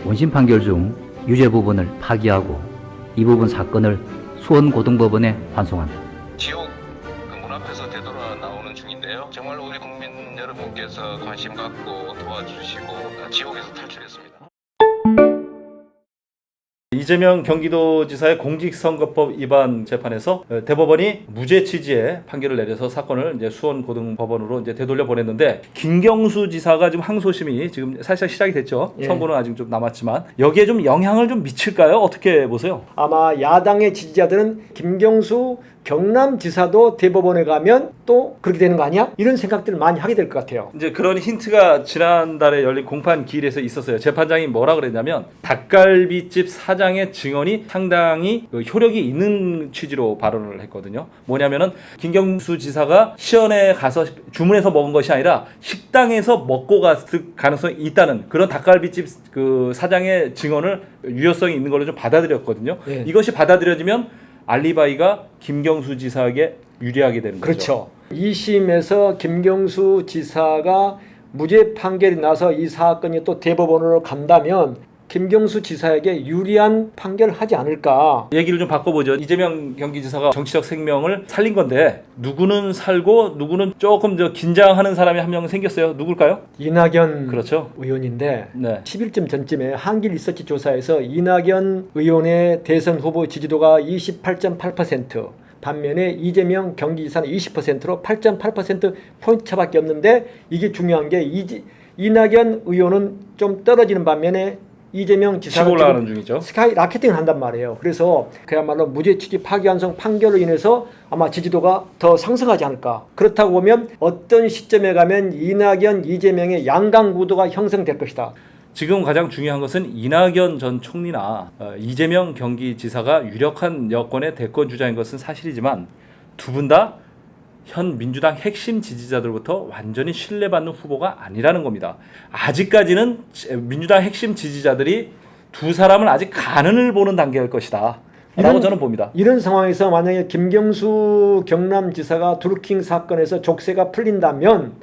원심 판결 중 유죄 부분을 파기하고 이 부분 사건을 수원고등법원에 환송합니다. 지옥 그 문 앞에서 되돌아 나오는 중인데요. 정말 우리 국민 여러분께서 관심 갖고 도와주시고 지옥에서 탈출했습니다. 이재명 경기도지사의 공직선거법 위반 재판에서 대법원이 무죄 취지의 판결을 내려서 사건을 이제 수원고등법원으로 이제 되돌려 보냈는데, 김경수 지사가 지금 항소심이 지금 살짝 시작이 됐죠. 예. 선고는 아직 좀 남았지만 여기에 좀 영향을 좀 미칠까요? 어떻게 보세요? 아마 야당의 지지자들은 김경수 경남지사도 대법원에 가면 또 그렇게 되는 거 아니야? 이런 생각들을 많이 하게 될 것 같아요. 이제 그런 힌트가 지난달에 열린 공판 기일에서 있었어요. 재판장이 뭐라 그랬냐면, 닭갈비집 사장의 증언이 상당히 효력이 있는 취지로 발언을 했거든요. 뭐냐면은 김경수 지사가 시연에 가서 주문해서 먹은 것이 아니라 식당에서 먹고 갔을 가능성이 있다는 그런 닭갈비집 그 사장의 증언을 유효성이 있는 걸로 좀 받아들였거든요. 예. 이것이 받아들여지면 알리바이가 김경수 지사에게 유리하게 되는 거죠. 그렇죠. 2심에서 김경수 지사가 무죄 판결이 나서 이 사건이 또 대법원으로 간다면 김경수 지사에게 유리한 판결을 하지 않을까. 얘기를 좀 바꿔보죠. 이재명 경기지사가 정치적 생명을 살린 건데, 누구는 살고 누구는 조금 긴장하는 사람이 한 명 생겼어요. 누굴까요? 이낙연 그렇죠. 의원인데 네. 11점 전쯤에 한길 리서치 조사에서 이낙연 의원의 대선 후보 지지도가 28.8%, 반면에 이재명 경기지사는 20%로 8.8% 포인트 차밖에 없는데, 이게 중요한 게 이낙연 의원은 좀 떨어지는 반면에 이재명 지사가 치고 올라가는 중이죠. 스카이 라켓팅을 한단 말이에요. 그래서 그야말로 무죄 취지 파기환송 판결로 인해서 아마 지지도가 더 상승하지 않을까. 그렇다고 보면 어떤 시점에 가면 이낙연, 이재명의 양강 구도가 형성될 것이다. 지금 가장 중요한 것은 이낙연 전 총리나 이재명 경기지사가 유력한 여권의 대권 주자인 것은 사실이지만, 두 분 다 현 민주당 핵심 지지자들부터 완전히 신뢰받는 후보가 아니라는 겁니다. 아직까지는 민주당 핵심 지지자들이 두 사람을 아직 가능을 보는 단계일 것이다 라고 저는 봅니다. 이런 상황에서 만약에 김경수 경남지사가 드루킹 사건에서 족쇄가 풀린다면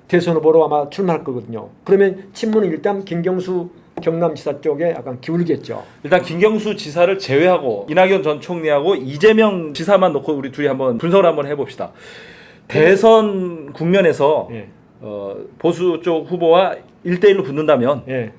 대선 후보로 아마 출마할 거거든요. 그러면 친문은 일단 김경수 경남지사 쪽에 약간 기울겠죠. 일단 김경수 지사를 제외하고 이낙연 전 총리하고 이재명 지사만 놓고 우리 둘이 한번 분석을 한번 해봅시다. 대선 국면에서 예. 보수 쪽 후보와 1대1로 붙는다면 예.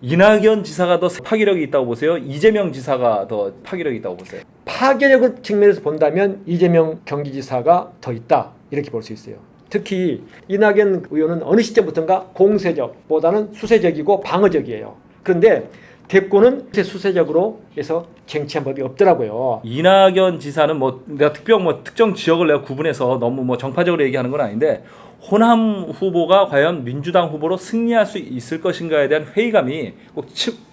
이낙연 지사가 더 파괴력이 있다고 보세요? 이재명 지사가 더 파괴력이 있다고 보세요? 파괴력을 측면에서 본다면 이재명 경기지사가 더 있다, 이렇게 볼 수 있어요. 특히 이낙연 의원은 어느 시점부터인가 공세적보다는 수세적이고 방어적이에요. 그런데 대권은 수세적으로 해서 쟁취한 법이 없더라고요. 이낙연 지사는 내가 특정 지역을 내가 구분해서 너무 정파적으로 얘기하는 건 아닌데, 호남 후보가 과연 민주당 후보로 승리할 수 있을 것인가에 대한 회의감이 꼭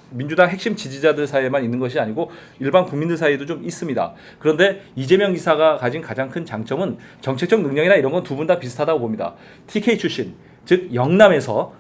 민주당 핵심 지지자들 사이에만 있는 것이 아니고 일반 국민들 사이에도 좀 있습니다. 그런데 이재명 지사가 가진 가장 큰 장점은 정책적 능력이나 이런 건 두 분 다 비슷하다고 봅니다. TK 출신, 즉 영남에서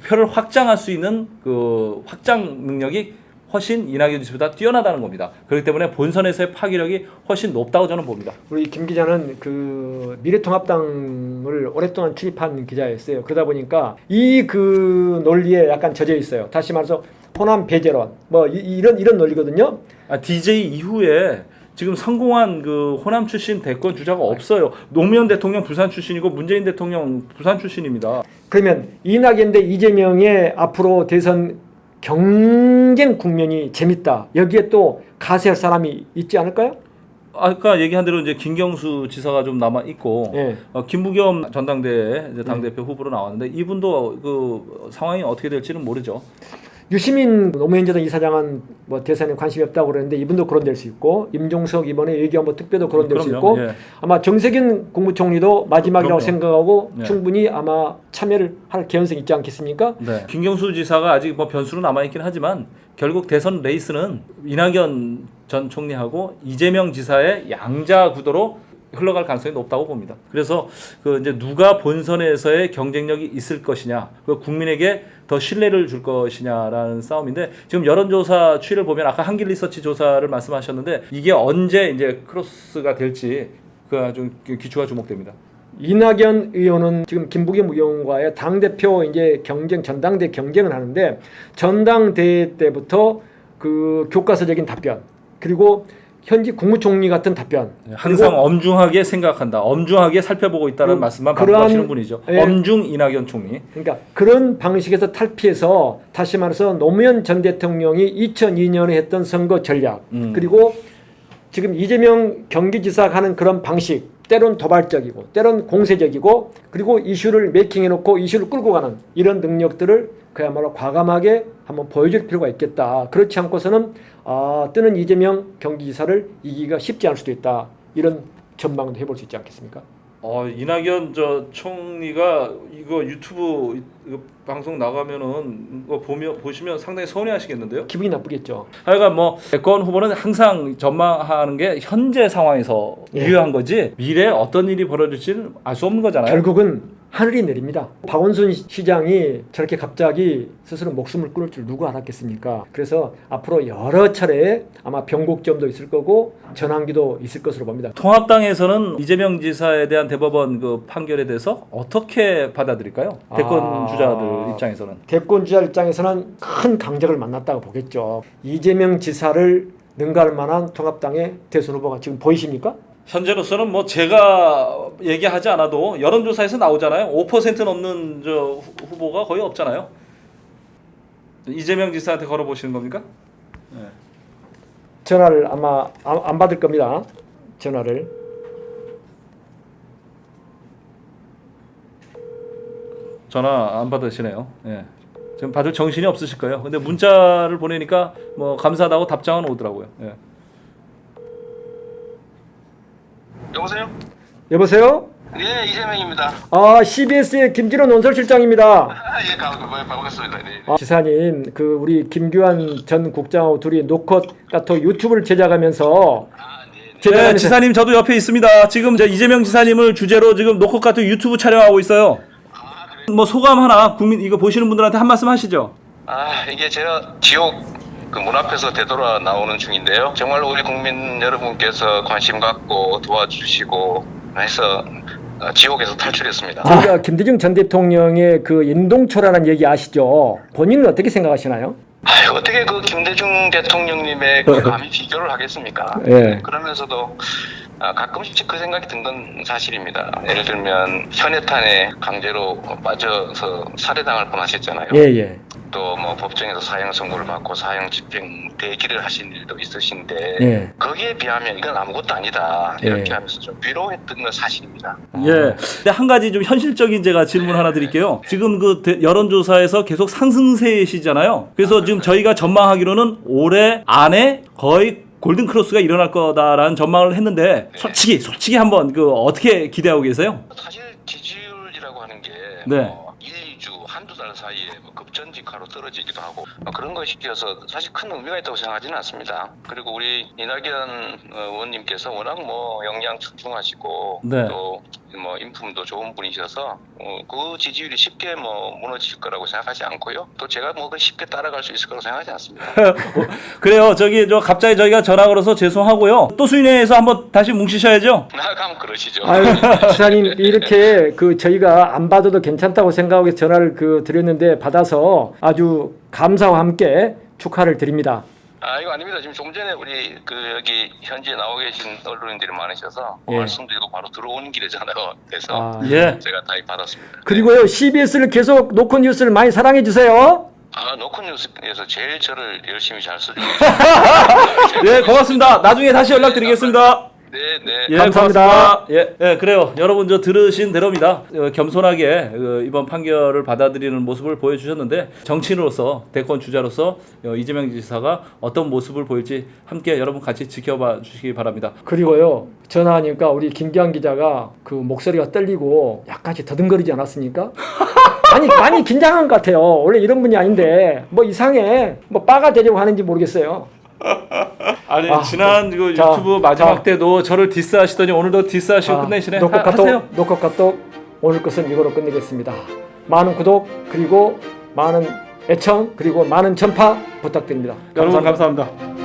표를 확장할 수 있는 그 확장 능력이 훨씬 이낙연 지사보다 뛰어나다는 겁니다. 그렇기 때문에 본선에서의 파괴력이 훨씬 높다고 저는 봅니다. 우리 김 기자는 그 미래통합당을 오랫동안 출입한 기자였어요. 그러다 보니까 이 그 논리에 약간 젖어 있어요. 다시 말해서 호남 배제론 이런 논리거든요. DJ 이후에 지금 성공한 그 호남 출신 대권 주자가 없어요. 노무현 대통령 부산 출신이고 문재인 대통령 부산 출신입니다. 그러면 이낙연 대 이재명의 앞으로 대선 경쟁 국면이 재밌다, 여기에 또 가세할 사람이 있지 않을까요? 아까 얘기한 대로 이제 김경수 지사가 좀 남아 있고, 예. 김부겸 전당대회 이제 당대표 후보로 나왔는데, 이분도 그 상황이 어떻게 될지는 모르죠. 유시민 노무현 전 이사장은 대선에 관심이 없다고 그러는데 이분도 거론될 수 있고, 임종석 이번에 외교안보 특별도 거론될 수 있고, 예. 아마 정세균 국무총리도 마지막이라고 그럼요. 생각하고 예. 충분히 아마 참여를 할 개연성이 있지 않겠습니까? 네. 김경수 지사가 아직 변수로 남아 있긴 하지만 결국 대선 레이스는 이낙연 전 총리하고 이재명 지사의 양자 구도로 흘러갈 가능성이 높다고 봅니다. 그래서 그 이제 누가 본선에서의 경쟁력이 있을 것이냐, 그 국민에게 더 신뢰를 줄 것이냐라는 싸움인데, 지금 여론조사 추이를 보면 아까 한길 리서치 조사를 말씀하셨는데, 이게 언제 이제 크로스가 될지 그 아주 기추가 주목됩니다. 이낙연 의원은 지금 김부겸 의원과의 당대표 이제 경쟁, 전당대 경쟁을 하는데 전당대회 때부터 그 교과서적인 답변 그리고 현직 국무총리 같은 답변 항상 엄중하게 생각한다. 엄중하게 살펴보고 있다는 말씀만 반복 하시는 분이죠. 예. 엄중 이낙연 총리. 그러니까 그런 방식에서 탈피해서 다시 말해서 노무현 전 대통령이 2002년에 했던 선거 전략 그리고 지금 이재명 경기지사가 하는 그런 방식 때론 도발적이고 때론 공세적이고 그리고 이슈를 메이킹해놓고 이슈를 끌고 가는 이런 능력들을 그야말로 과감하게 한번 보여줄 필요가 있겠다. 그렇지 않고서는 뜨는 이재명 경기지사를 이기기가 쉽지 않을 수도 있다. 이런 전망도 해볼 수 있지 않겠습니까? 이낙연 총리가 이거 유튜브 이거 방송 나가면은 이거 보시면 상당히 서운해하시겠는데요. 기분이 나쁘겠죠. 하여간 뭐 대권 후보는 항상 전망하는 게 현재 상황에서 유효한 거지 미래에 어떤 일이 벌어질지는 알 수 없는 거잖아요. 결국은 하늘이 내립니다. 박원순 시장이 저렇게 갑자기 스스로 목숨을 끊을 줄 누가 알았겠습니까? 그래서 앞으로 여러 차례 아마 변곡점도 있을 거고 전환기도 있을 것으로 봅니다. 통합당에서는 이재명 지사에 대한 대법원 그 판결에 대해서 어떻게 받아들일까요? 대권 주자들 입장에서는. 대권 주자 입장에서는 큰 강적을 만났다고 보겠죠. 이재명 지사를 능가할 만한 통합당의 대선 후보가 지금 보이십니까? 현재로서는 뭐 제가 얘기하지 않아도 여론조사에서 나오잖아요. 5% 넘는 저 후보가 거의 없잖아요. 이재명 지사한테 걸어보시는 겁니까? 네. 전화를 아마 안 받을 겁니다. 전화를. 전화 안 받으시네요. 예. 지금 받을 정신이 없으실 거예요. 근데 문자를 보내니까 뭐 감사하다고 답장은 오더라고요. 예. 여보세요? 여보세요? 네, 이재명입니다. CBS의 김진호 논설실장입니다. 예, 반갑습니다. 네. 지사님, 그 우리 김규환 전 국장하고 둘이 노컷 카톡 유튜브를 제작하면서 네, 지사님 저도 옆에 있습니다. 지금 이재명 지사님을 주제로 지금 노컷카톡 유튜브 촬영하고 있어요. 뭐 소감 하나 국민 이거 보시는 분들한테 한 말씀 하시죠. 이게 제가 지옥 그 문 앞에서 되돌아 나오는 중인데요. 정말로 우리 국민 여러분께서 관심 갖고 도와주시고 해서 지옥에서 탈출했습니다. 우리가 김대중 전 대통령의 그 인동초라는 얘기 아시죠? 본인은 어떻게 생각하시나요? 어떻게 그 김대중 대통령님의 그 감히 비교를 하겠습니까? 예. 그러면서도 가끔씩 그 생각이 든 건 사실입니다. 예를 들면 현해탄에 강제로 빠져서 살해당할 뻔하셨잖아요. 예. 또 뭐 법정에서 사형 선고를 받고 사형 집행 대기를 하신 일도 있으신데 예. 거기에 비하면 이건 아무것도 아니다 이렇게 하면서 좀 위로했던 건 사실입니다. 예. 근데 한 가지 좀 현실적인 제가 질문 하나 드릴게요. 지금 그 여론조사에서 계속 상승세시잖아요. 그래서 지금 저희가 전망하기로는 올해 안에 거의 골든 크로스가 일어날 거다라는 전망을 했는데 솔직히 한번 그 어떻게 기대하고 계세요? 사실 지지율이라고 하는 게 네. 뭐 1, 2주, 한두 달 사이에 뭐 급전직하로 떨어지기도 하고 그런 것이어서 사실 큰 의미가 있다고 생각하지는 않습니다. 그리고 우리 이낙연 의원님께서 워낙 뭐 역량 출중하시고 네. 또 뭐 인품도 좋은 분이셔서 그 지지율이 쉽게 뭐 무너질 거라고 생각하지 않고요. 또 제가 뭐 쉽게 따라갈 수 있을 거라고 생각하지 않습니다. 그래요. 갑자기 저희가 전화 걸어서 죄송하고요. 또 수인회에서 한번 다시 뭉치셔야죠. 나가면 그러시죠. 지사님 이렇게 그 저희가 안 받아도 괜찮다고 생각하고 전화를 드렸는데 받아서 아주 감사와 함께 축하를 드립니다. 이거 아닙니다. 지금 좀 전에 우리 여기 현지에 나와 계신 언론인들이 많으셔서 예. 말씀도 이거 바로 들어오는 길이잖아요. 그래서 예. 제가 다 받았습니다. 그리고요 CBS를 계속 노컷 뉴스를 많이 사랑해 주세요. 노컷뉴스에서 제일 저를 열심히 잘 써주고 예, 고맙습니다. 나중에 다시 연락드리겠습니다. 네. 예, 감사합니다. 고맙습니다. 예, 그래요. 여러분 들으신 대로입니다. 겸손하게 이번 판결을 받아들이는 모습을 보여주셨는데 정치인으로서 대권 주자로서 이재명 지사가 어떤 모습을 보일지 함께 여러분 같이 지켜봐 주시기 바랍니다. 그리고요 전화하니까 우리 김기환 기자가 그 목소리가 떨리고 약간씩 더듬거리지 않았습니까? 많이 긴장한 것 같아요. 원래 이런 분이 아닌데 뭐 이상해 뭐 빠가 되려고 하는지 모르겠어요. 아니 지난 유튜브 마지막 때도 저를 디스하시더니 오늘도 디스하시고 끝내시네. 하세요. 노컷 카톡 오늘 것은 이거로 끝내겠습니다. 많은 구독 그리고 많은 애청 그리고 많은 전파 부탁드립니다. 여러분 감사합니다.